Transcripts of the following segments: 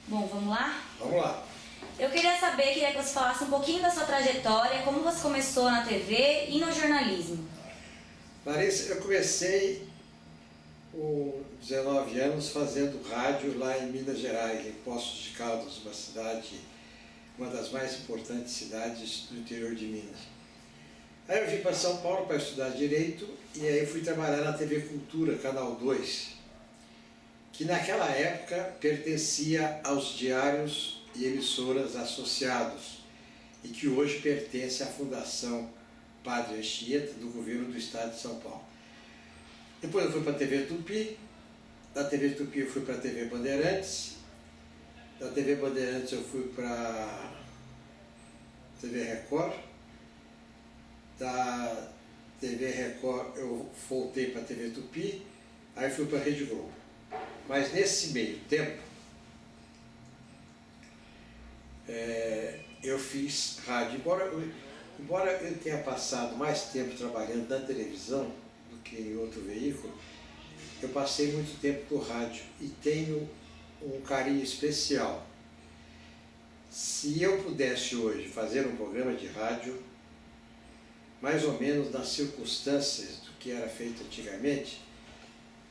Bom, vamos lá? Vamos lá. Eu queria que você falasse um pouquinho da sua trajetória, como você começou na TV e no jornalismo. Larissa, eu comecei com 19 anos fazendo rádio lá em Minas Gerais, em Poços de Caldas, uma das mais importantes cidades do interior de Minas. Aí eu vim para São Paulo para estudar Direito e aí fui trabalhar na TV Cultura, Canal 2, que naquela época pertencia aos diários e emissoras associados e que hoje pertence à Fundação Padre Anchieta, do governo do estado de São Paulo. Depois eu fui para a TV Tupi, da TV Tupi eu fui para a TV Bandeirantes, da TV Bandeirantes eu fui para a TV Record, da TV Record eu voltei para a TV Tupi, aí fui para a Rede Globo. Mas nesse meio tempo, eu fiz rádio, embora eu tenha passado mais tempo trabalhando na televisão do que em outro veículo, eu passei muito tempo no rádio e tenho um carinho especial. Se eu pudesse hoje fazer um programa de rádio, mais ou menos nas circunstâncias do que era feito antigamente,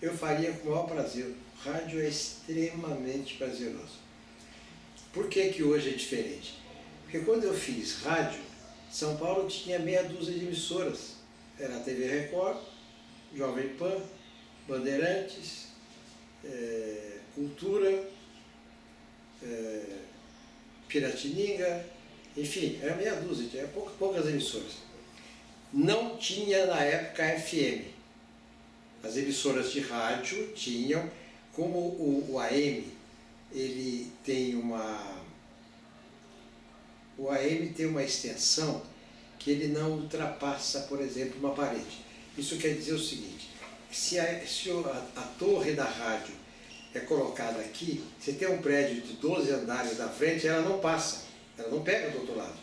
eu faria com o maior prazer. O rádio é extremamente prazeroso. Por que que hoje é diferente? Porque quando eu fiz rádio, São Paulo tinha meia dúzia de emissoras. Era a TV Record, Jovem Pan, Bandeirantes, Cultura, Piratininga, enfim, era meia dúzia, tinha poucas emissoras. Não tinha na época FM. As emissoras de rádio tinham, como o AM, ele tem o AM tem uma extensão que ele não ultrapassa, por exemplo, uma parede. Isso quer dizer o seguinte, se a torre da rádio é colocada aqui, se tem um prédio de 12 andares na frente, ela não passa, ela não pega do outro lado.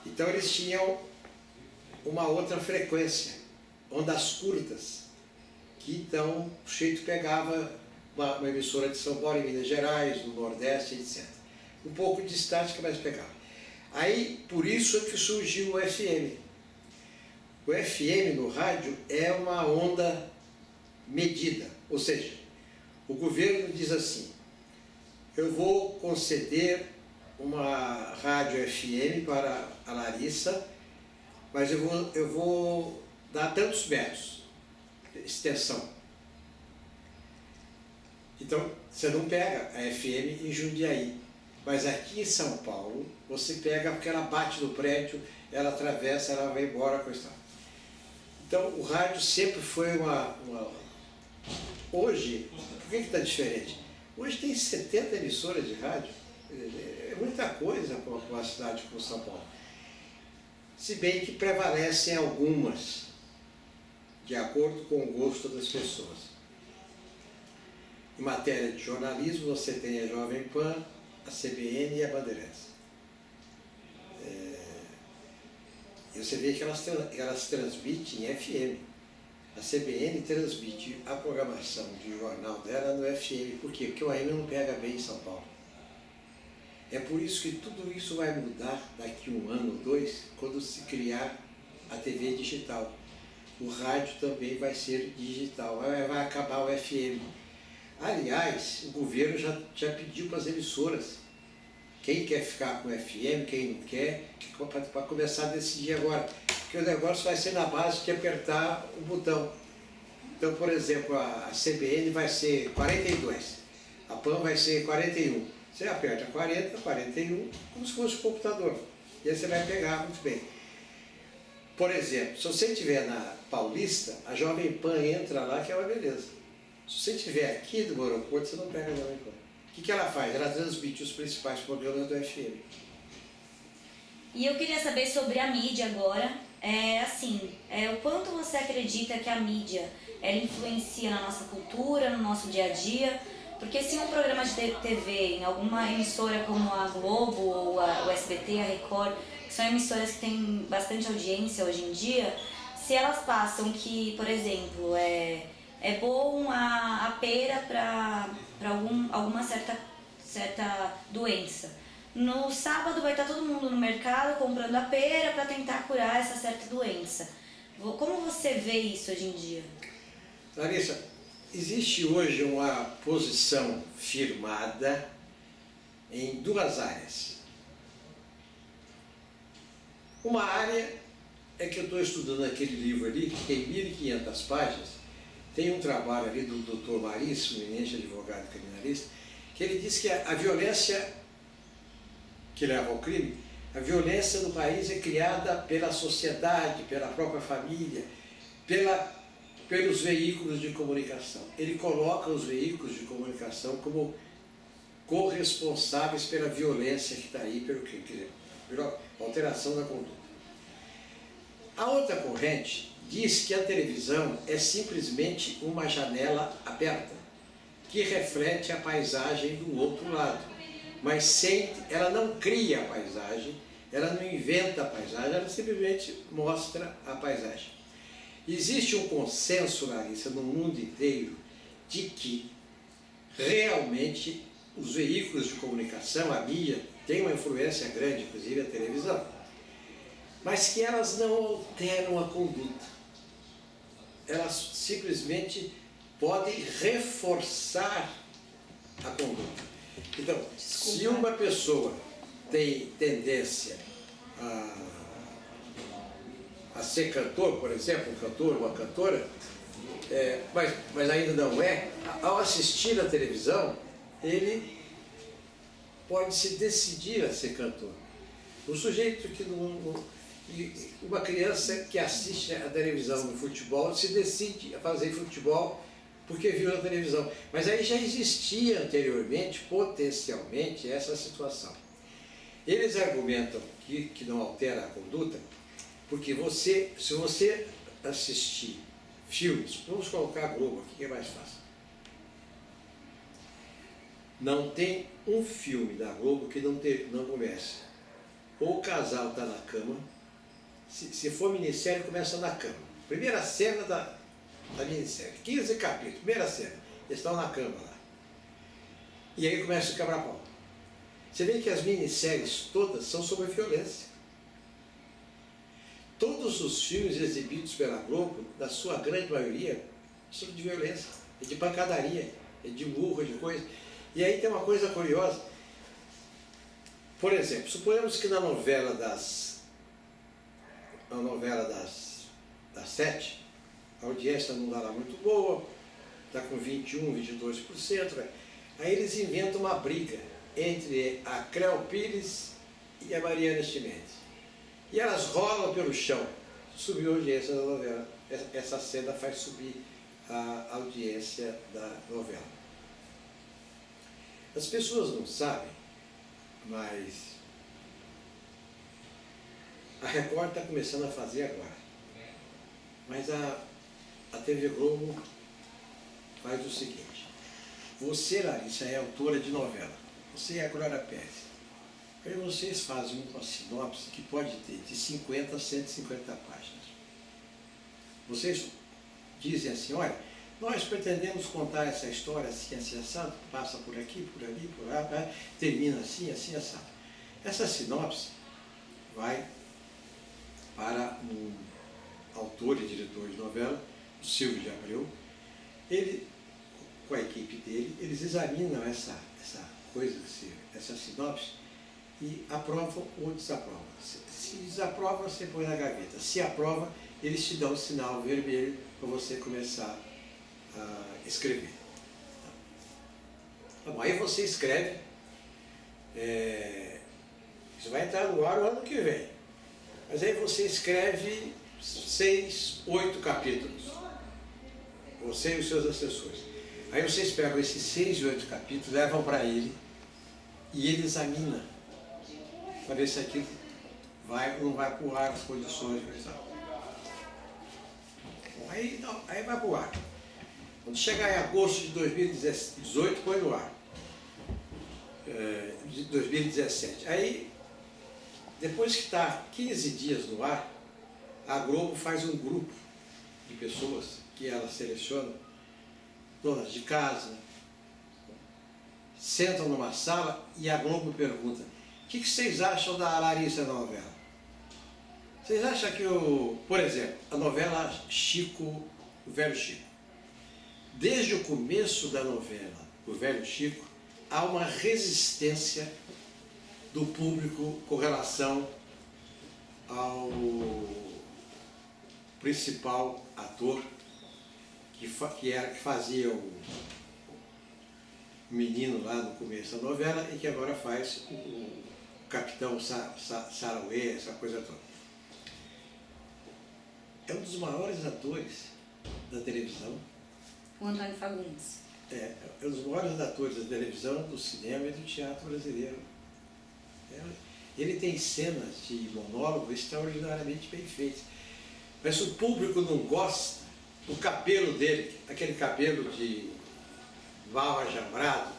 Então eles tinham uma outra frequência, ondas curtas, que então o jeito pegava uma emissora de São Paulo, em Minas Gerais, do Nordeste, etc. Um pouco de estática, mas pegava. Aí, por isso é que surgiu o FM. O FM no rádio é uma onda medida, ou seja, o governo diz assim, eu vou conceder uma rádio FM para a Larissa, mas eu vou dar tantos metros de extensão. Então, você não pega a FM em Jundiaí, mas aqui em São Paulo, você pega porque ela bate no prédio, ela atravessa, ela vai embora, coisa tal. Então, o rádio sempre foi Hoje, por que está diferente? Hoje tem 70 emissoras de rádio, é muita coisa para uma cidade como São Paulo. Se bem que prevalecem algumas, de acordo com o gosto das pessoas. Em matéria de jornalismo, você tem a Jovem Pan, a CBN e a Bandeirantes. E você vê que elas transmitem em FM. A CBN transmite a programação de jornal dela no FM. Por quê? Porque o AM não pega bem em São Paulo. É por isso que tudo isso vai mudar daqui a um ano ou dois, quando se criar a TV digital. O rádio também vai ser digital, vai acabar o FM. Aliás, o governo já pediu para as emissoras, quem quer ficar com o FM, quem não quer, para começar a decidir agora. Porque o negócio vai ser na base de apertar o botão. Então, por exemplo, a CBN vai ser 42, a PAN vai ser 41. Você aperta 40, 41, como se fosse um computador. E aí você vai pegar muito bem. Por exemplo, se você estiver na Paulista, a Jovem Pan entra lá, que é uma beleza. Se você estiver aqui do aeroporto, você não pega a Jovem Pan. O que ela faz? Ela transmite os principais programas do FM. E eu queria saber sobre a mídia agora. O quanto você acredita que a mídia ela influencia na nossa cultura, no nosso dia a dia? Porque se um programa de TV em alguma emissora como a Globo, ou o SBT, a Record, que são emissoras que têm bastante audiência hoje em dia, se elas passam que, por exemplo, é bom a pera para alguma certa certa doença. No sábado vai estar todo mundo no mercado comprando a pera para tentar curar essa certa doença. Como você vê isso hoje em dia? Larissa, existe hoje uma posição firmada em duas áreas. Uma área é que eu estou estudando aquele livro ali, que tem 1.500 páginas, tem um trabalho ali do Dr. Marício, eminente advogado criminalista, que ele diz que a violência que leva ao crime, a violência no país é criada pela sociedade, pela própria família, pelos veículos de comunicação. Ele coloca os veículos de comunicação como corresponsáveis pela violência que está aí, pela alteração da conduta. A outra corrente diz que a televisão é simplesmente uma janela aberta, que reflete a paisagem do outro lado, mas ela não cria a paisagem, ela não inventa a paisagem, ela simplesmente mostra a paisagem. Existe um consenso, Larissa, no mundo inteiro, de que realmente os veículos de comunicação, a mídia, tem uma influência grande, inclusive a televisão, mas que elas não alteram a conduta. Elas simplesmente podem reforçar a conduta. Então, se uma pessoa tem tendência a ser cantor, por exemplo, um cantor ou uma cantora, mas ainda não é, ao assistir a televisão, ele pode se decidir a ser cantor. O sujeito que uma criança que assiste a televisão no futebol se decide a fazer futebol porque viu na televisão. Mas aí já existia anteriormente, potencialmente, essa situação. Eles argumentam que não altera a conduta, porque se você assistir filmes, vamos colocar a Globo aqui, que é mais fácil. Não tem um filme da Globo que não comece. Ou o casal está na cama, se for minissérie, começa na cama. Primeira cena da minissérie, 15 capítulos, primeira cena, eles estão na cama lá. E aí começa o quebra-pau. Você vê que as minisséries todas são sobre violência. Todos os filmes exibidos pela Globo, na sua grande maioria, são de violência, é de pancadaria, é de murro, de coisa. E aí tem uma coisa curiosa. Por exemplo, suponhamos que na novela das 7, a audiência não está lá muito boa, está com 21, 22%. Aí eles inventam uma briga entre a Cléo Pires e a Mariana Chimenez. E elas rolam pelo chão. Subiu a audiência da novela. Essa cena faz subir a audiência da novela. As pessoas não sabem, mas a Record está começando a fazer agora. Mas a TV Globo faz o seguinte. Você, Larissa, é autora de novela. Você é a Glória Pérez. Aí vocês fazem uma sinopse que pode ter de 50 a 150 páginas. Vocês dizem assim, olha, nós pretendemos contar essa história assim, assim, assado, passa por aqui, por ali, por lá, termina assim, assim, assado. Essa sinopse vai para um autor e diretor de novela, o Silvio de Abreu. Ele, com a equipe dele, eles examinam essa coisa, essa sinopse, e aprovam ou desaprovam. Se desaprova, você põe na gaveta. Se aprova, eles te dão o sinal vermelho para você começar a escrever. Tá bom, aí você escreve, isso vai entrar no ar o ano que vem, mas aí você escreve 6, 8 capítulos, você e os seus assessores. Aí vocês pegam esses 6 e 8 capítulos, levam para ele, e ele examina para ver se aquilo vai ou não vai para o ar, as condições e tal. Aí vai para o ar. Quando chegar em agosto de 2018, põe no ar. De 2017. Aí, depois que está 15 dias no ar, a Globo faz um grupo de pessoas que ela seleciona, donas de casa, sentam numa sala e a Globo pergunta: o que vocês acham da Larissa na novela? Vocês acham que por exemplo, a novela Chico, o Velho Chico, desde o começo da novela, o Velho Chico, há uma resistência do público com relação ao principal ator que fazia o menino lá no começo da novela e que agora faz o Capitão Sarauê, essa coisa toda. É um dos maiores atores da televisão. O Antônio Fagundes. É um dos maiores atores da televisão, do cinema e do teatro brasileiro. Ele tem cenas de monólogo extraordinariamente bem feitas. Mas se o público não gosta, o cabelo dele, aquele cabelo de mal ajambrado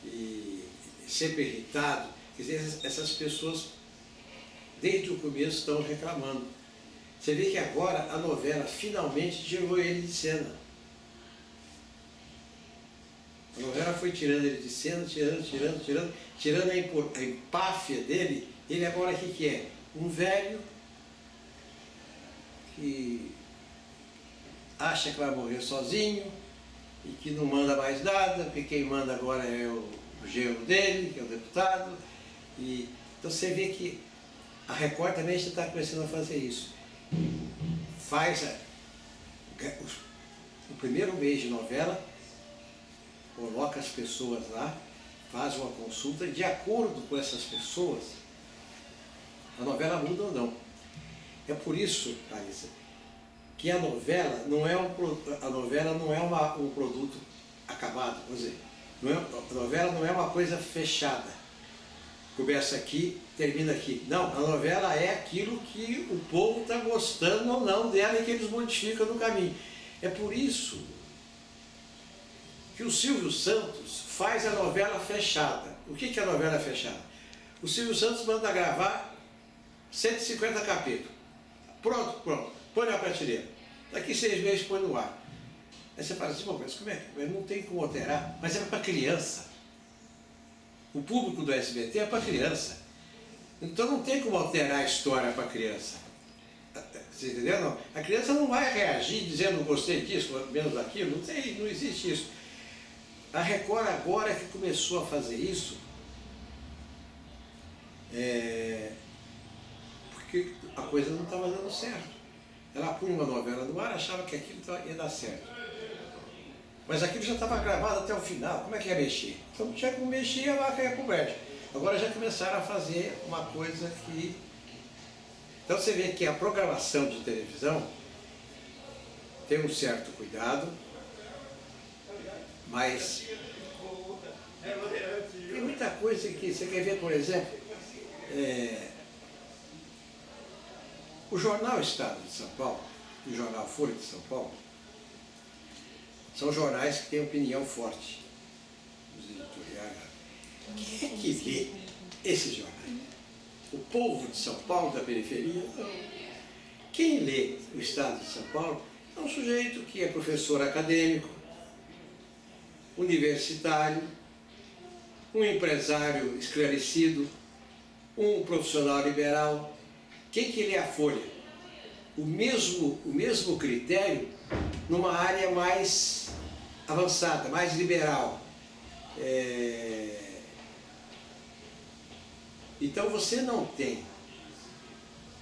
e sempre irritado, quer dizer, essas pessoas desde o começo estão reclamando. Você vê que agora a novela finalmente tirou ele de cena. A novela foi tirando ele de cena, tirando a empáfia dele. Ele agora o que é? Um velho que acha que vai morrer sozinho e que não manda mais nada, porque quem manda agora é o genro dele, que é o deputado. Então você vê que a Record também está começando a fazer isso. Faz o primeiro mês de novela, coloca as pessoas lá, faz uma consulta, e de acordo com essas pessoas, a novela muda ou não. É por isso, Larissa, que a novela não é um produto acabado. Quer dizer, a novela não é uma coisa fechada. Começa aqui, termina aqui. Não, a novela é aquilo que o povo está gostando ou não dela e que eles modificam no caminho. É por isso que o Silvio Santos faz a novela fechada. O que é a novela fechada? O Silvio Santos manda gravar 150 capítulos. Pronto. Põe na prateleira. Daqui 6 meses põe no ar. Aí você fala assim, mas como é? Não tem como alterar. Mas é para criança. O público do SBT é para criança. Então não tem como alterar a história para criança. Você entendeu? Não. A criança não vai reagir dizendo gostei disso, menos daquilo. Não existe isso. A Record agora que começou a fazer isso, porque a coisa não estava dando certo. Ela punha uma novela no ar, achava que aquilo ia dar certo. Mas aquilo já estava gravado até o final, como é que ia mexer? Então não tinha como mexer, a vaca ia pro brejo. Agora já começaram a fazer uma coisa que... Então você vê que a programação de televisão tem um certo cuidado, mas tem muita coisa que você quer ver, por exemplo, o jornal Estado de São Paulo, o jornal Folha de São Paulo, são jornais que têm opinião forte, os editoriais. Quem é que lê esses jornais? O povo de São Paulo, da periferia? Não. Quem lê o Estado de São Paulo é um sujeito que é professor acadêmico, universitário, um empresário esclarecido, um profissional liberal. Quem que lê a Folha? O mesmo critério numa área mais avançada, mais liberal. Então você não tem.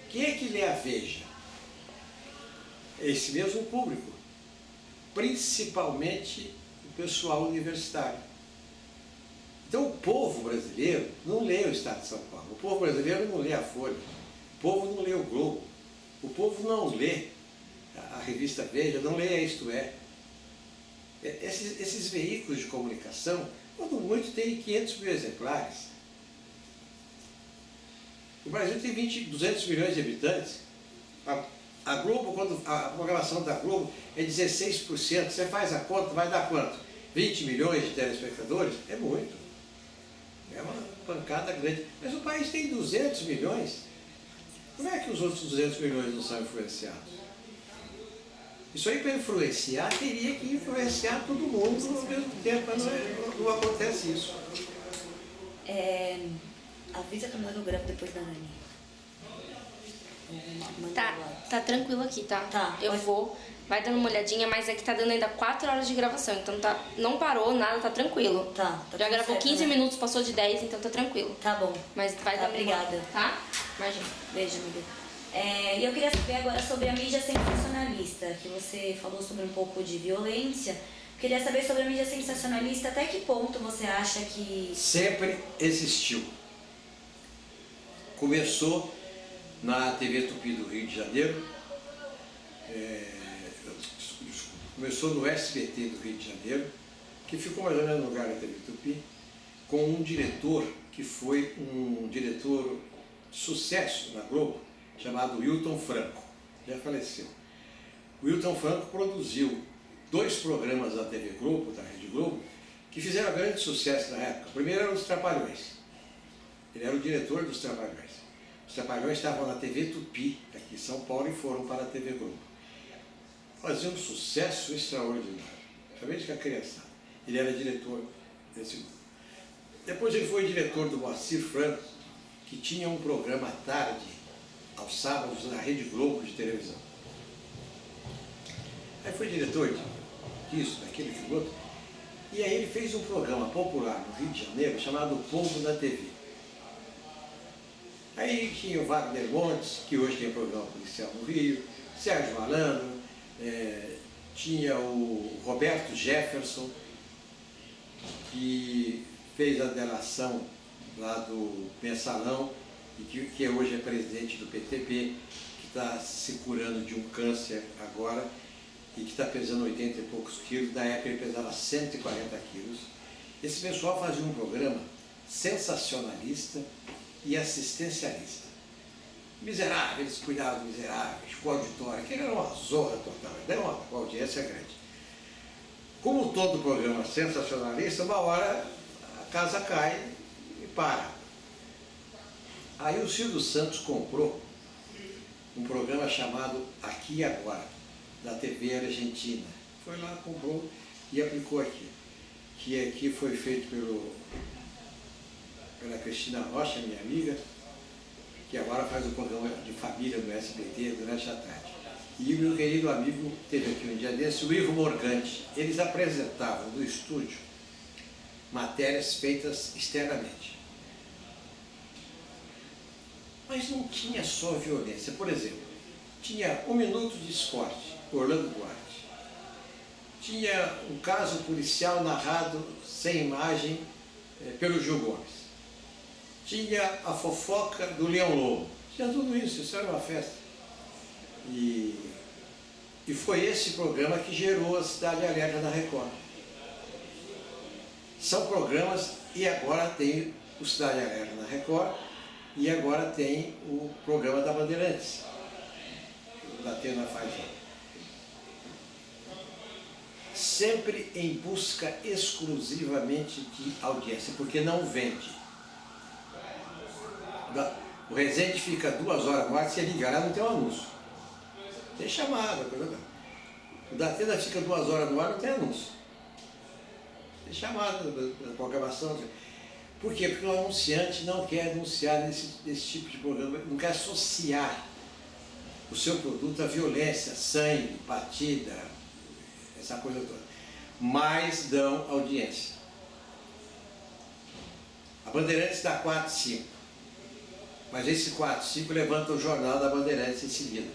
Quem é que lê a Veja? Esse mesmo público, principalmente o pessoal universitário. Então o povo brasileiro não lê o Estado de São Paulo, o povo brasileiro não lê a Folha, o povo não lê o Globo, o povo não lê a revista Veja, não lê a Isto É. Esses veículos de comunicação, quando muito, tem 500 mil exemplares. O Brasil tem 200 milhões de habitantes. A Globo, quando a programação da Globo é 16%, você faz a conta, vai dar quanto? 20 milhões de telespectadores? É muito. É uma pancada grande. Mas o país tem 200 milhões. Como é que os outros 200 milhões não são influenciados? Isso aí, para influenciar, teria que influenciar todo mundo ao mesmo tempo, mas não acontece isso. Avisa a Camila que eu gravo depois da Dani. Tá tranquilo aqui, tá? Tá, Eu vou, vai dando uma olhadinha, mas é que tá dando ainda 4 horas de gravação, então não parou nada, tá tranquilo. Tá Já tudo gravou certo, 15 né? minutos, passou de 10, então tá tranquilo. Tá bom. Mas vai dar obrigada. Tá? Imagina. Beijo, amiga. E eu queria saber agora sobre a mídia sensacionalista, que você falou sobre um pouco de violência. Queria saber sobre a mídia sensacionalista, até que ponto você acha que... Sempre existiu. Começou na TV Tupi do Rio de Janeiro, começou no SBT do Rio de Janeiro, que ficou mais ou menos no lugar da TV Tupi, com um diretor que foi um diretor de sucesso na Globo, chamado Wilton Franco, já faleceu. O Wilton Franco produziu 2 programas da TV Globo, da Rede Globo, que fizeram grande sucesso na época. O primeiro era Os Trapalhões. Ele era o diretor dos Trapalhões. Os Trapalhões estavam na TV Tupi, aqui em São Paulo, e foram para a TV Globo. Fazia um sucesso extraordinário, principalmente com a criançada. Ele era diretor desse grupo. Depois ele foi diretor do Moacir Franco, que tinha um programa à tarde, aos sábados, na Rede Globo de televisão. Aí foi diretor disso, daquele, daquele outro. E aí ele fez um programa popular no Rio de Janeiro, chamado O Povo da TV. Aí tinha o Wagner Montes, que hoje tem programa policial no Rio, Sérgio Malandro, tinha o Roberto Jefferson, que fez a delação lá do Mensalão, e que hoje é presidente do PTB, que está se curando de um câncer agora, e que está pesando 80 e poucos quilos, na época ele pesava 140 quilos. Esse pessoal fazia um programa sensacionalista e assistencialista. Miseráveis, cuidavam dos miseráveis, com auditório, que era uma zorra total, era uma audiência grande. Como todo programa sensacionalista, uma hora a casa cai e para. Aí o Silvio Santos comprou um programa chamado Aqui e Agora, da TV Argentina. Foi lá, comprou e aplicou aqui. Que aqui foi feito pela Cristina Rocha, minha amiga, que agora faz o programa de família no SBT durante a tarde. E o meu querido amigo teve aqui um dia desse, o Ivo Morgante. Eles apresentavam no estúdio matérias feitas externamente. Mas não tinha só violência. Por exemplo, tinha 1 minuto de esporte, Orlando Duarte. Tinha um caso policial narrado sem imagem pelo Gil Gomes. Tinha a fofoca do Leão Lobo. Tinha tudo isso, isso era uma festa. E foi esse programa que gerou a Cidade Alerta da Record. São programas, e agora tem o Cidade Alerta na Record, e agora tem o programa da Bandeirantes. O Datena faz lá. Sempre em busca exclusivamente de audiência, porque não vende. O Resende fica 2 horas no ar, você liga lá, não tem um anúncio. Tem chamada, coisa. O Datena fica 2 horas no ar, não tem anúncio. Tem chamada da programação. Por quê? Porque o anunciante não quer anunciar nesse tipo de programa, não quer associar o seu produto à violência, sangue, batida, essa coisa toda. Mas dão audiência. A Bandeirantes dá 4, 5. Mas esse 4, 5 levanta o Jornal da Bandeirantes em seguida.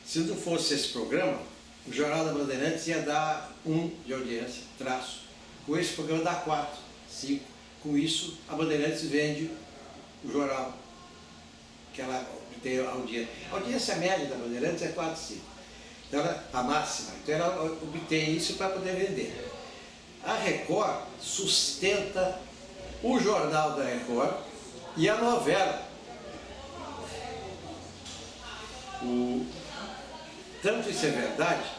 Se não fosse esse programa, o Jornal da Bandeirantes ia dar 1 de audiência, traço. Com esse programa dá 4, 5. Com isso, a Bandeirantes vende o jornal, que ela tem audiência. A audiência média da Bandeirantes é 4, 5. Então, a máxima. Então, ela obtém isso para poder vender. A Record sustenta o jornal da Record e a novela. Tanto isso é verdade,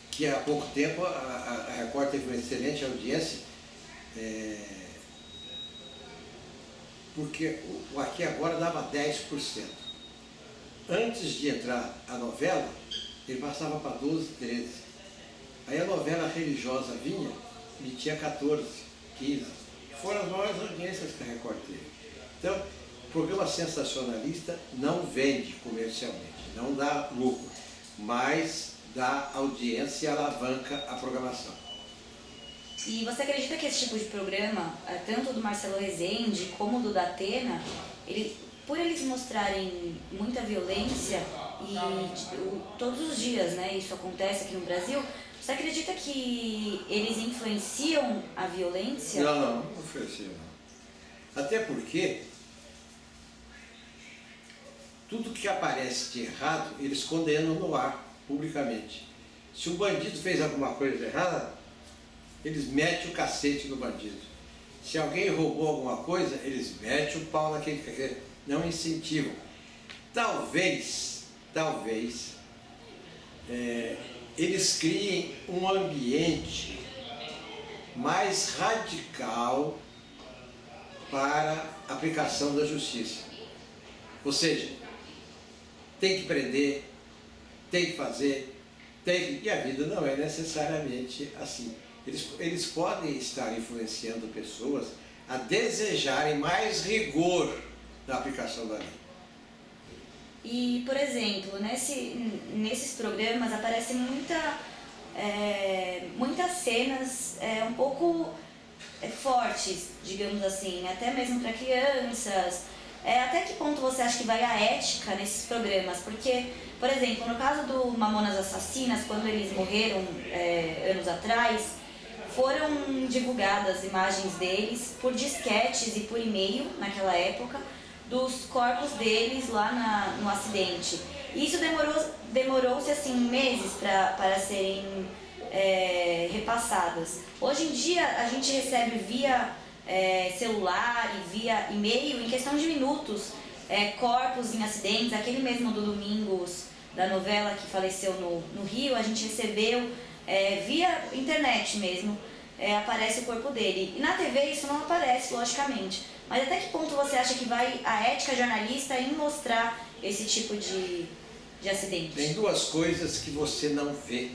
que há pouco tempo a Record teve uma excelente audiência, porque o Aqui Agora dava 10%. Antes de entrar a novela, ele passava para 12, 13. Aí a novela religiosa vinha e tinha 14, 15, foram as maiores audiências que a Record teve. Então, programa sensacionalista não vende comercialmente, não dá lucro, mas dá audiência e alavanca a programação. E você acredita que esse tipo de programa, tanto do Marcelo Rezende como do Datena, por eles mostrarem muita violência, e todos os dias, né, isso acontece aqui no Brasil, você acredita que eles influenciam a violência? Não influenciam. Até porque tudo que aparece de errado, eles condenam no ar, publicamente. Se um bandido fez alguma coisa errada, eles metem o cacete no bandido. Se alguém roubou alguma coisa, eles metem o pau naquele, não incentivam. Talvez, eles criem um ambiente mais radical para a aplicação da justiça. Ou seja, tem que prender, tem que fazer, e a vida não é necessariamente assim. Eles podem estar influenciando pessoas a desejarem mais rigor na aplicação da lei. E, por exemplo, nesses programas aparecem muitas cenas um pouco fortes, digamos assim, até mesmo para crianças. Até que ponto você acha que vai a ética nesses programas? Porque, por exemplo, no caso do Mamonas Assassinas, quando eles morreram anos atrás, foram divulgadas imagens deles por disquetes e por e-mail, naquela época, dos corpos deles lá no acidente. E isso demorou-se assim meses para serem repassadas. Hoje em dia a gente recebe via celular e via e-mail, em questão de minutos, corpos em acidentes. Aquele mesmo do Domingos, da novela que faleceu no Rio, a gente recebeu via internet mesmo, aparece o corpo dele. E na TV isso não aparece, logicamente. Mas até que ponto você acha que vai a ética jornalista em mostrar esse tipo de acidente? Tem duas coisas que você não vê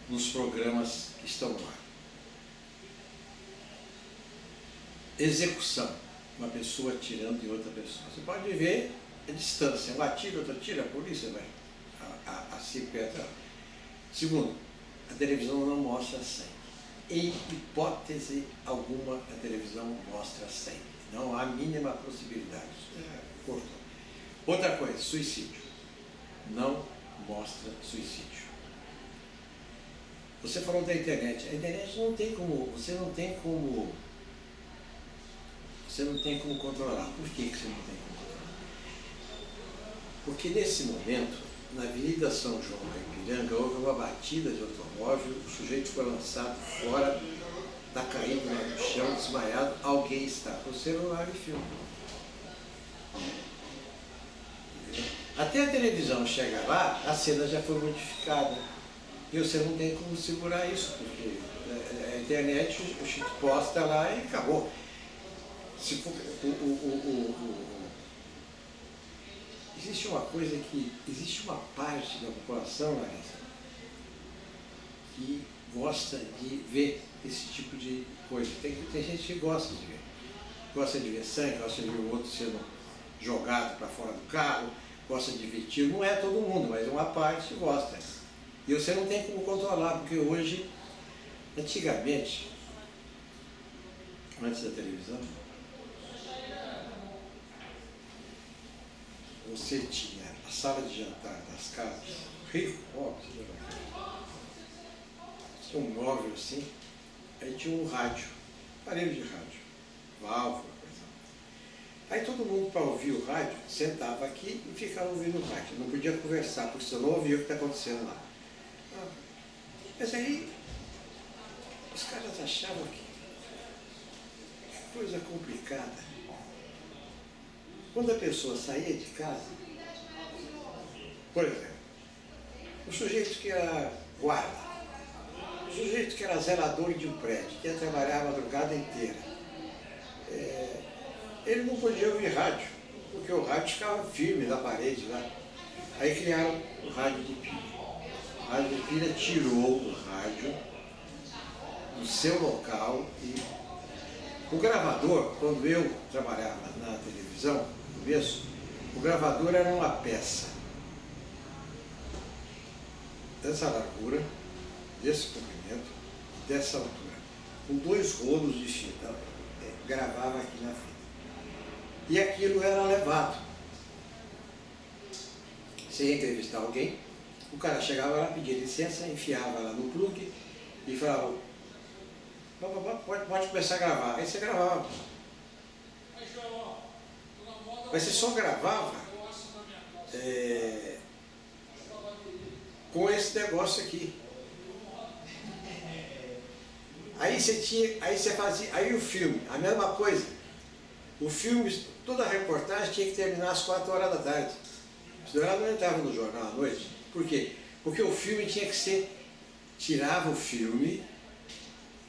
nos programas que estão lá. Execução, uma pessoa atirando em outra pessoa. Você pode ver a distância, um atira, outro atira, a polícia vai a 5 metros. Segundo, a televisão não mostra sangue. Em hipótese alguma, a televisão mostra sangue. Não há mínima possibilidade. Cortou. Outra coisa, suicídio. Não mostra suicídio. Você falou da internet. A internet não tem como, você não tem como controlar. Por que você não tem como controlar? Porque nesse momento, na Avenida São João da Ipiranga, houve uma batida de automóvel, o sujeito foi lançado fora, está caído lá no chão, desmaiado, alguém está com o celular e filma. Até a televisão chegar lá, a cena já foi modificada. E você não tem como segurar isso, porque a internet, o Chico posta lá e acabou. Se for, existe uma coisa que, existe uma parte da população, Larissa, que gosta de ver esse tipo de coisa. Tem gente que gosta de ver. Gosta de ver sangue, gosta de ver o outro sendo jogado para fora do carro, gosta de ver tiro. Não é todo mundo, mas uma parte gosta. E você não tem como controlar, porque hoje, antigamente, antes da televisão, você tinha a sala de jantar das casas, rico, óbvio, tinha um móvel assim, aí tinha um rádio, aparelho de rádio, válvula, coisa. Aí todo mundo, para ouvir o rádio, sentava aqui e ficava ouvindo o rádio, não podia conversar, porque você não ouvia o que está acontecendo lá. Mas aí, os caras achavam que coisa complicada. Quando a pessoa saía de casa, por exemplo, o sujeito que era guarda, o sujeito que era zelador de um prédio, que ia trabalhar a madrugada inteira, ele não podia ouvir rádio, porque o rádio ficava firme na parede lá. Aí criaram o rádio de pilha. O rádio de pilha tirou o rádio do seu local. E o gravador, quando eu trabalhava na televisão, no começo, o gravador era uma peça dessa largura, desse comprimento, dessa altura, com 2 rolos de fita, gravava aqui na fita. E aquilo era levado. Você ia entrevistar alguém, o cara chegava lá, pedia licença, enfiava lá no plug e falava, pode começar a gravar. Aí você gravava. Mas você só gravava com esse negócio aqui. Aí você fazia, aí o filme, a mesma coisa. O filme, toda a reportagem tinha que terminar às 4 horas da tarde. Senão ela não entrava no jornal à noite. Por quê? Porque o filme tinha que ser, tirava o filme,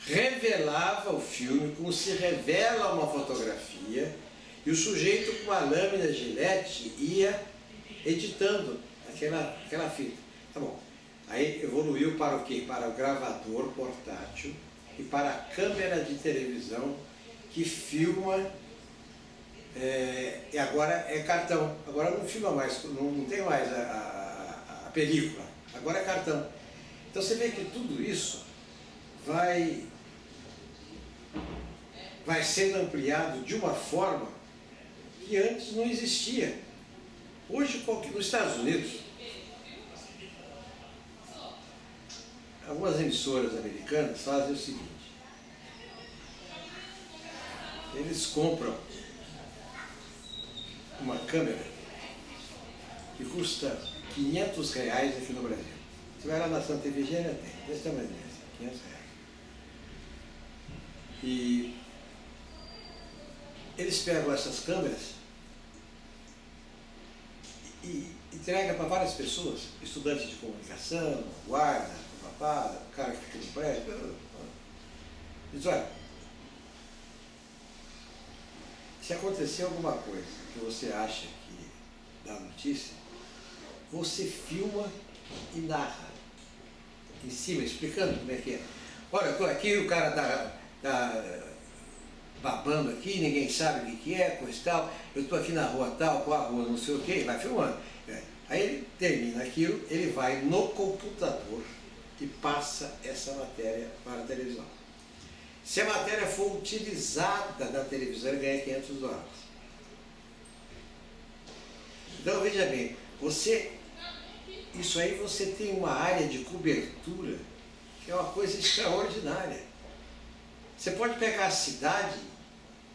revelava o filme, como se revela uma fotografia, e o sujeito com uma lâmina Gillette ia editando aquela fita. Tá bom. Aí evoluiu para o quê? Para o gravador portátil e para a câmera de televisão que filma, e agora é cartão. Agora não filma mais, não tem mais a película, agora é cartão. Então você vê que tudo isso vai sendo ampliado de uma forma que antes não existia. Hoje, nos Estados Unidos, algumas emissoras americanas fazem o seguinte: eles compram uma câmera que custa R$500 aqui no Brasil. Você vai lá na Santa Efigênia, tem, desse tamanho, R$500. E eles pegam essas câmeras e entregam para várias pessoas, estudantes de comunicação, guarda, papá, o cara que fica no prédio. Diz, olha, se acontecer alguma coisa que você acha que dá notícia, você filma e narra em cima, explicando como é que é. Olha, eu estou aqui, o cara tá babando aqui, ninguém sabe o que é, coisa e tal, eu estou aqui na rua tal, com a rua não sei o que, vai filmando. Aí ele termina aquilo, ele vai no computador e passa essa matéria para a televisão. Se a matéria for utilizada na televisão, ele ganha $500. Então veja bem, isso aí você tem uma área de cobertura que é uma coisa extraordinária. Você pode pegar a cidade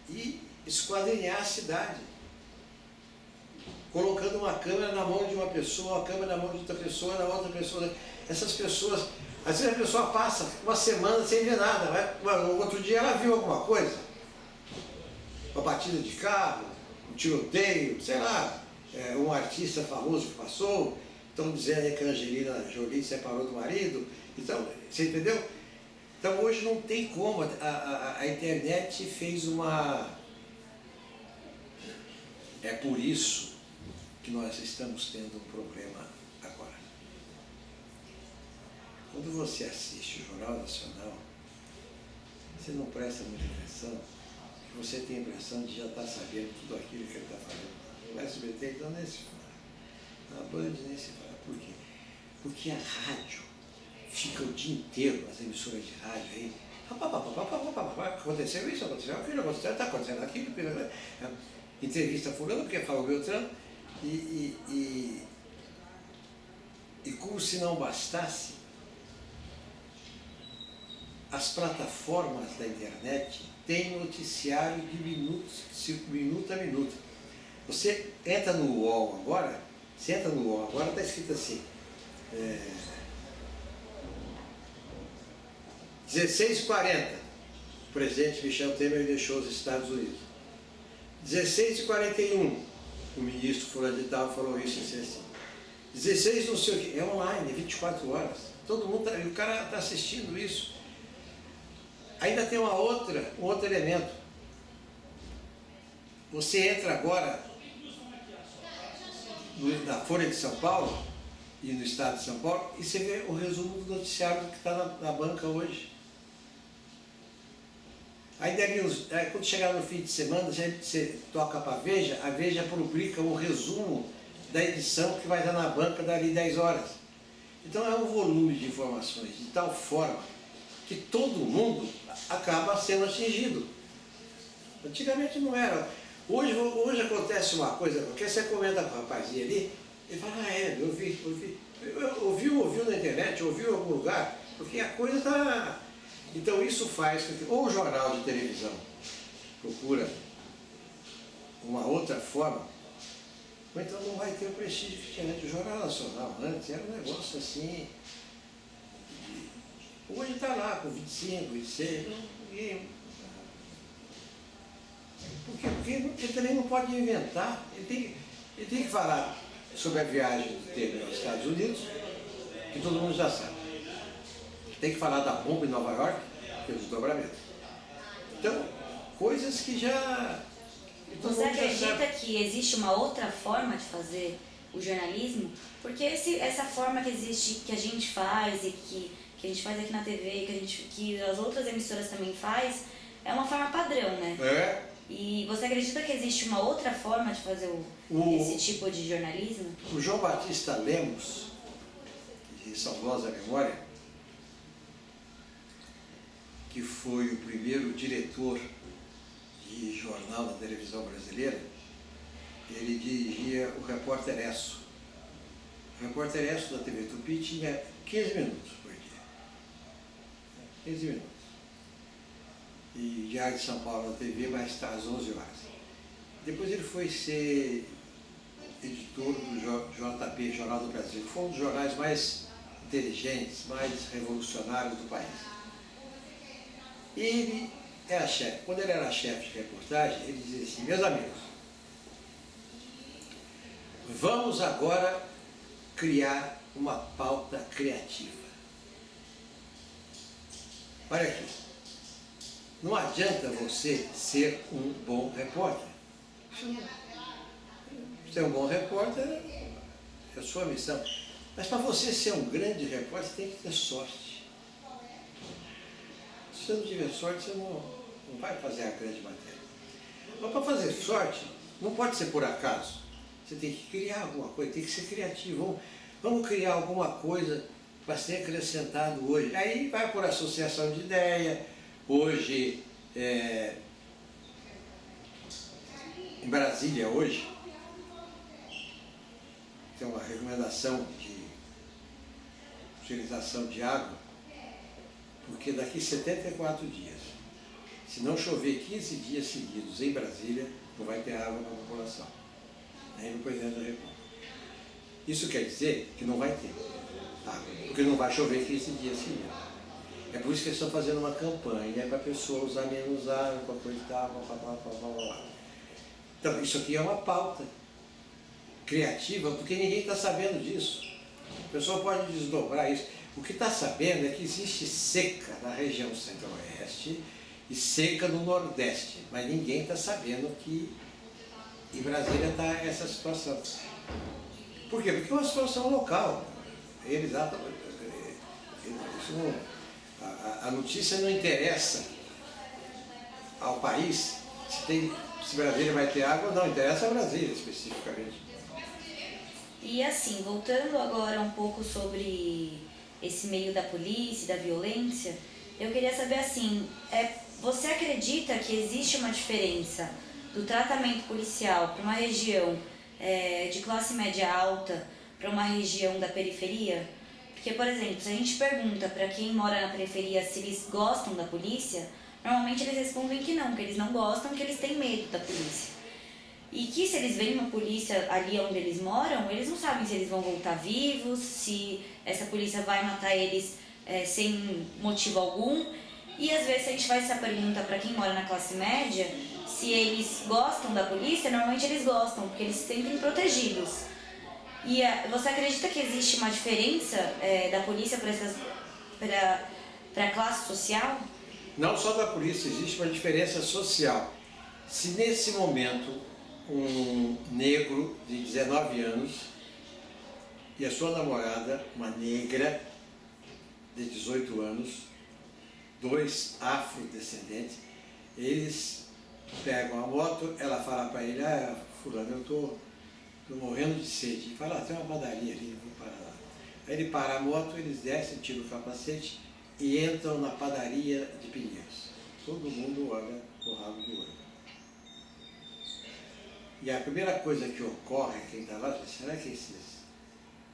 e esquadrinhar a cidade, colocando uma câmera na mão de uma pessoa, uma câmera na mão de outra pessoa, na outra pessoa. Essas pessoas, às vezes a pessoa passa uma semana sem ver nada, no outro dia ela viu alguma coisa, uma batida de carro, um tiroteio, sei lá, um artista famoso que passou, estão dizendo que a Angelina Jolie separou do marido. Então, você entendeu? Então hoje não tem como, a internet fez uma... É por isso que nós estamos tendo um problema agora. Quando você assiste o Jornal Nacional, você não presta muita atenção, você tem a impressão de já estar sabendo tudo aquilo que ele está falando. O SBT então nem se fala, na Band nem se fala. Por quê? Porque a rádio fica o dia inteiro, as emissoras de rádio aí, aconteceu isso, aconteceu aquilo, está acontecendo aquilo, entrevista fulano, porque falou Beltrano, e como se não bastasse, as plataformas da internet têm noticiário de minuto a minuto. Você entra no UOL agora, está escrito assim, 16h40, o presidente Michel Temer deixou os Estados Unidos. 16h41, o ministro fulano de tal falou isso, assim. 16 não sei o que, é online, 24 horas. Todo mundo, o cara está assistindo isso. Ainda tem um outro elemento. Você entra agora na Folha de São Paulo e no estado de São Paulo e você vê o resumo do noticiário que está na banca hoje. Aí, aí quando chegar no fim de semana, você toca para a Veja publica um resumo da edição que vai estar na banca dali 10 horas. Então é um volume de informações de tal forma que todo mundo acaba sendo atingido. Antigamente não era. Hoje acontece uma coisa, porque você comenta com o rapazinho ali, ele fala, ouviu na internet, ouviu em algum lugar, porque a coisa está... Então isso faz com que ou o jornal de televisão procura uma outra forma, ou então não vai ter o prestígio que tinha antes. O Jornal Nacional antes era um negócio assim... Hoje está lá com 25, 26, ninguém... Porque ele também não pode inventar, ele tem que falar sobre a viagem que teve aos Estados Unidos, que todo mundo já sabe. Tem que falar da bomba em Nova York, que é o desdobramento. Então, coisas que já... Você acredita que existe uma outra forma de fazer o jornalismo? Porque essa forma que existe, que a gente faz e que a gente faz aqui na TV, que as outras emissoras também faz, é uma forma padrão, né? É. E você acredita que existe uma outra forma de fazer esse tipo de jornalismo? O João Batista Lemos, de saudosa memória, que foi o primeiro diretor de jornal da televisão brasileira, ele dirigia o Repórter Esso. O Repórter Esso da TV Tupi tinha 15 minutos por dia. 15 minutos. E Diário de São Paulo na TV vai estar às 11 horas. Depois ele foi ser editor do JP, Jornal do Brasil, que foi um dos jornais mais inteligentes, mais revolucionários do país. Ele era chefe. Quando ele era chefe de reportagem, ele dizia assim, meus amigos, vamos agora criar uma pauta criativa. Olha aqui. Não adianta você ser um bom repórter. Ser um bom repórter é a sua missão. Mas para você ser um grande repórter, você tem que ter sorte. Se você não tiver sorte, você não vai fazer a grande matéria. Mas para fazer sorte, não pode ser por acaso. Você tem que criar alguma coisa, tem que ser criativo. Vamos criar alguma coisa para ser acrescentado hoje. Aí vai por associação de ideia. Hoje, em Brasília, hoje, tem uma recomendação de utilização de água, porque daqui 74 dias, se não chover 15 dias seguidos em Brasília, não vai ter água na população, nem no presidente da República. Isso quer dizer que não vai ter água, porque não vai chover 15 dias seguidos. É por isso que eles estão fazendo uma campanha para a pessoa usar menos água, para coisa e tal, blá. Então, isso aqui é uma pauta criativa, porque ninguém está sabendo disso. A pessoa pode desdobrar isso. O que está sabendo é que existe seca na região centro-oeste e seca no nordeste, mas ninguém está sabendo que em Brasília está essa situação. Por quê? Porque é uma situação local. A notícia não interessa ao país se Brasília vai ter água ou não, interessa a Brasília especificamente. E assim, voltando agora um pouco sobre esse meio da polícia, da violência, eu queria saber assim, você acredita que existe uma diferença do tratamento policial para uma região de classe média alta para uma região da periferia? Porque, por exemplo, se a gente pergunta para quem mora na periferia se eles gostam da polícia, normalmente eles respondem que não, que eles não gostam, que eles têm medo da polícia. E que se eles veem uma polícia ali onde eles moram, eles não sabem se eles vão voltar vivos, se essa polícia vai matar eles sem motivo algum. E às vezes a gente faz essa pergunta para quem mora na classe média, se eles gostam da polícia, normalmente eles gostam, porque eles se sentem protegidos. E você acredita que existe uma diferença da polícia para a classe social? Não só da polícia, existe uma diferença social. Se nesse momento um negro de 19 anos e a sua namorada, uma negra de 18 anos, dois afrodescendentes, eles pegam a moto, ela fala para ele, fulano, eu tô morrendo de sede. Ele fala, tem uma padaria ali, eu vou parar lá. Aí ele para a moto, eles descem, tiram o capacete e entram na padaria de Pinheiros. Todo mundo olha o rabo do olho. E a primeira coisa que ocorre, quem está lá, será que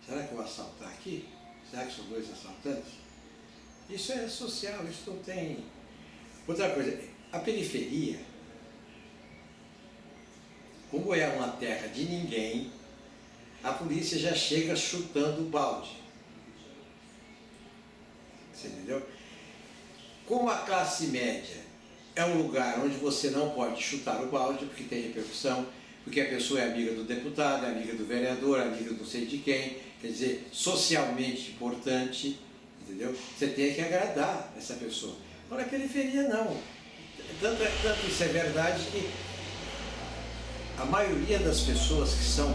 eu vou assaltar aqui? Será que são dois assaltantes? Isso é social, isso não tem... Outra coisa, a periferia, como é uma terra de ninguém, a polícia já chega chutando o balde. Você entendeu? Como a classe média é um lugar onde você não pode chutar o balde, porque tem repercussão, porque a pessoa é amiga do deputado, é amiga do vereador, é amiga do não sei de quem, quer dizer, socialmente importante, entendeu? Você tem que agradar essa pessoa. Agora, a periferia não. Tanto isso é verdade que a maioria das pessoas que são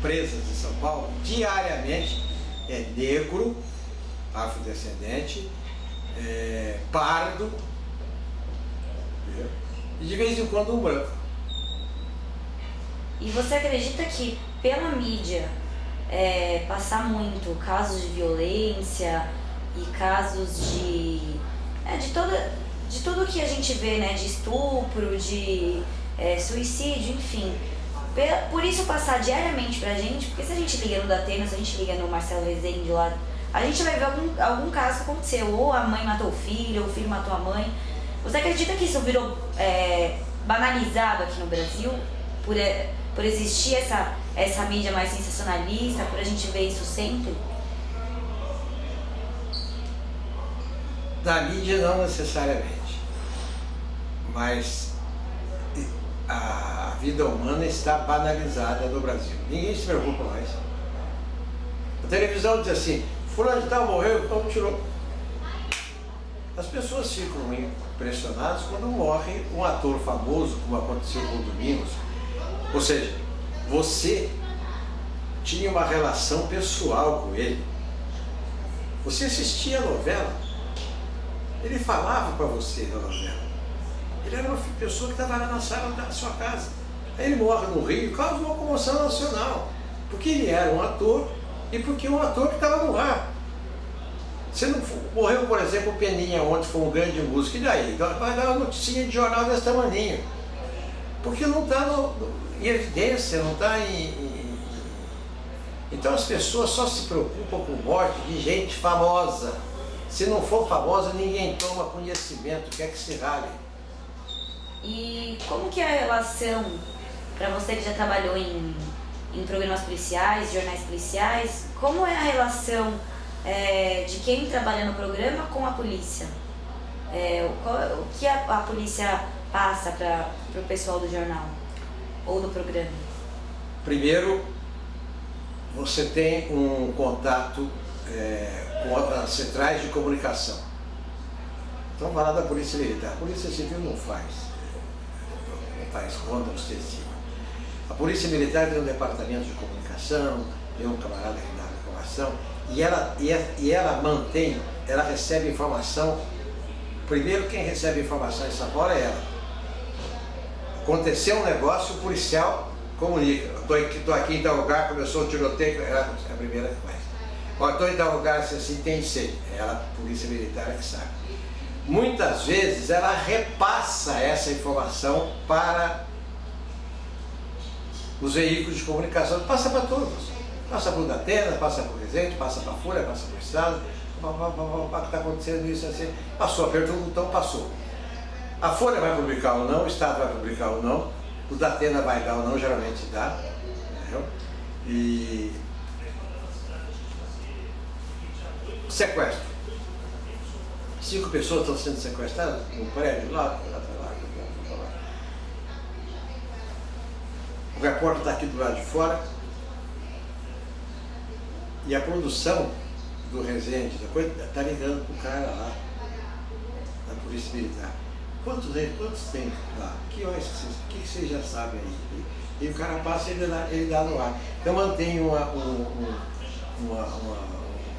presas em São Paulo, diariamente, é negro, afrodescendente, pardo, entendeu? E de vez em quando um branco. E você acredita que pela mídia passar muito casos de violência e casos de tudo que a gente vê, né, de estupro, de suicídio, enfim, por isso passar diariamente pra gente, porque se a gente liga no Datena, se a gente liga no Marcelo Rezende lá, a gente vai ver algum caso que aconteceu, ou a mãe matou o filho, ou o filho matou a mãe. Você acredita que isso virou banalizado aqui no Brasil, por existir essa mídia mais sensacionalista, por a gente ver isso sempre? Da mídia não necessariamente, mas a vida humana está banalizada no Brasil. Ninguém se preocupa mais. A televisão diz assim, fulano de tal morreu, então tirou. As pessoas ficam impressionadas quando morre um ator famoso, como aconteceu com o Domingos. Ou seja, você tinha uma relação pessoal com ele. Você assistia a novela. Ele falava para você na novela. Ele era uma pessoa que estava lá na sala da sua casa. Aí ele morre no Rio, causa uma comoção nacional. Porque ele era um ator e porque um ator que estava no ar. Você não morreu, por exemplo, o Peninha ontem, foi um grande músico, e daí? Vai dar uma noticinha de jornal desse tamaninho. Porque não está em evidência, não está Então as pessoas só se preocupam com morte de gente famosa. Se não for famosa, ninguém toma conhecimento, quer que se rale. E como que é a relação, para você que já trabalhou em programas policiais, jornais policiais, como é a relação de quem trabalha no programa com a polícia? O que a polícia passa para o pessoal do jornal ou do programa? Primeiro, você tem um contato com as centrais de comunicação. Então, vamos falar da Polícia Militar. A Polícia Civil não faz ronda ostensiva. A Polícia Militar tem um departamento de comunicação, tem um camarada que dá informação, e ela recebe informação. Primeiro, quem recebe informação em São Paulo é ela. Aconteceu um negócio, o policial comunica. Estou aqui em tal lugar, começou o tiroteio, ela é a primeira que faz. Estou em tal lugar, assim, tem incêndio. É ela, a Polícia Militar, que sabe. Muitas vezes ela repassa essa informação para os veículos de comunicação, passa para todos. Passa para o Datena, passa para o Rezende, passa para a Folha, passa para o Estado, está acontecendo isso assim. Passou, apertou o botão, passou. A Folha vai publicar ou não, o Estado vai publicar ou não, o Datena vai dar ou não, geralmente dá. Entendeu? E sequestro. 5 pessoas estão sendo sequestradas no prédio, lá. O repórter está aqui do lado de fora e a produção do Rezende está ligando para o cara lá, da Polícia Militar. Quantos tem lá? Que vocês já sabem aí? E o cara passa e ele dá no ar. Então mantém uma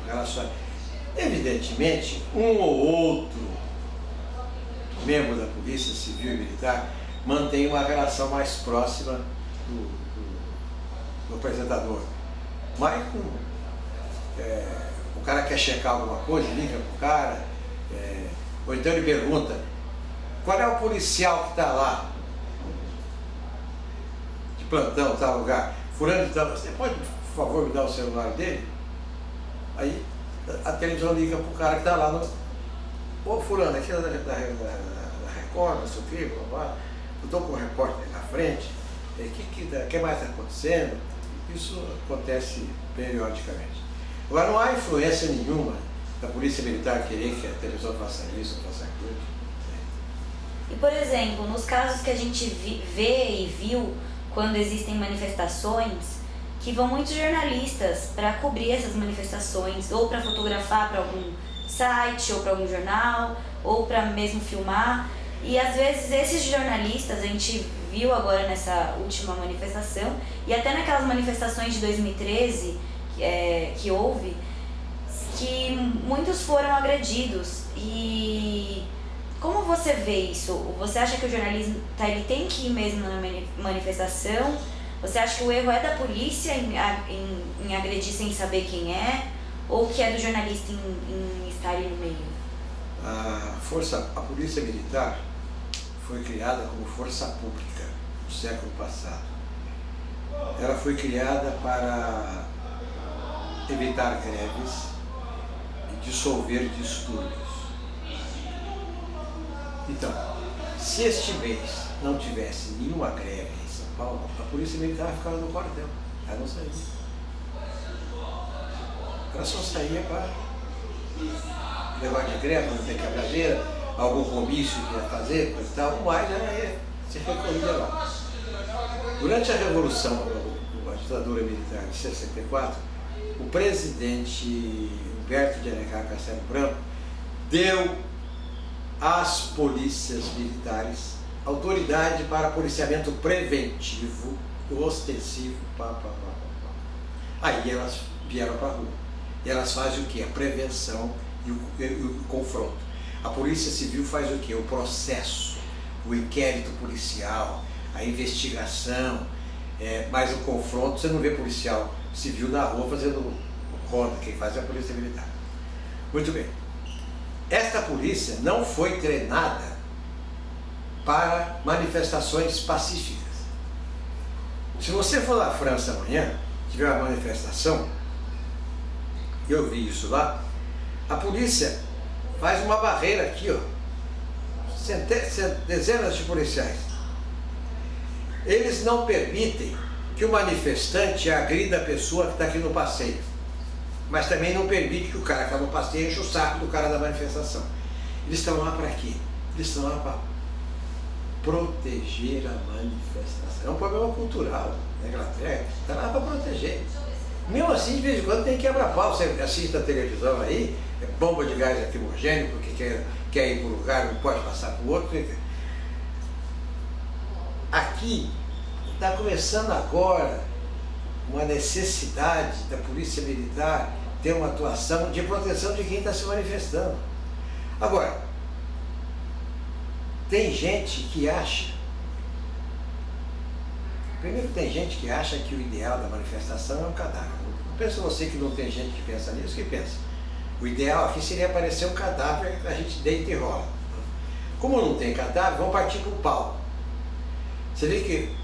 relação. Evidentemente, um ou outro membro da Polícia Civil e Militar mantém uma relação mais próxima do apresentador. Mas o cara quer checar alguma coisa, liga pro cara, ou então ele pergunta: qual é o policial que está lá de plantão, tal lugar? Fulano de tal, você pode, por favor, me dar o celular dele? Aí a televisão liga pro cara que está lá no... Ô fulano, aqui da Record, não sei o quê, blá, blá. Eu estou com o repórter na frente, o que mais está acontecendo? Isso acontece periodicamente. Agora, não há influência nenhuma da Polícia Militar querer que a televisão faça isso, faça aquilo. E, por exemplo, nos casos que a gente vê e viu quando existem manifestações, que vão muitos jornalistas para cobrir essas manifestações, ou para fotografar para algum site, ou para algum jornal, ou para mesmo filmar. E às vezes esses jornalistas, a gente viu agora nessa última manifestação, e até naquelas manifestações de 2013 que houve, que muitos foram agredidos. E como você vê isso? Você acha que o jornalismo ele tem que ir mesmo na manifestação? Você acha que o erro é da polícia em agredir sem saber quem é? Ou que é do jornalista em estar ali no meio? A Polícia Militar foi criada como força pública no século passado. Ela foi criada para evitar greves e dissolver distúrbios. Então, se este mês não tivesse nenhuma greve em São Paulo, a Polícia Militar ficava no quartel. Ela não saía. Ela só saía para levar de greve, não ter quebradeira, algum comício que ia fazer e tal, mas ela ia se recolhia lá. Durante a Revolução, a ditadura militar de 64, o presidente Humberto de Alencar Castelo Branco deu às polícias militares autoridade para policiamento preventivo, ostensivo, Aí elas vieram para a rua. E elas fazem o quê? A prevenção e o confronto. A Polícia Civil faz o quê? O processo, o inquérito policial, a investigação, mas o confronto, você não vê policial civil na rua fazendo ronda, quem faz é a Polícia Militar. Muito bem. Esta polícia não foi treinada para manifestações pacíficas. Se você for na França amanhã, tiver uma manifestação, eu vi isso lá, a polícia faz uma barreira aqui, ó, dezenas de policiais. Eles não permitem que o manifestante agrida a pessoa que está aqui no passeio, mas também não permite que o cara que está no passeio enche o saco do cara da manifestação. Eles estão lá para quê? Eles estão lá para proteger a manifestação. É um problema cultural na Inglaterra, está lá para proteger. Mesmo assim, de vez em quando tem quebra-pau. Você assiste a televisão aí, bomba de gás lacrimogêneo, porque quer ir para um lugar, não pode passar para o outro. Aqui está começando agora uma necessidade da Polícia Militar ter uma atuação de proteção de quem está se manifestando. Agora, tem gente que acha, primeiro tem gente que acha que o ideal da manifestação é um cadáver. Não pensa você que não tem gente que pensa nisso, que pensa. O ideal aqui seria aparecer um cadáver que a gente deita e rola. Como não tem cadáver, vamos partir para o pau. Você vê que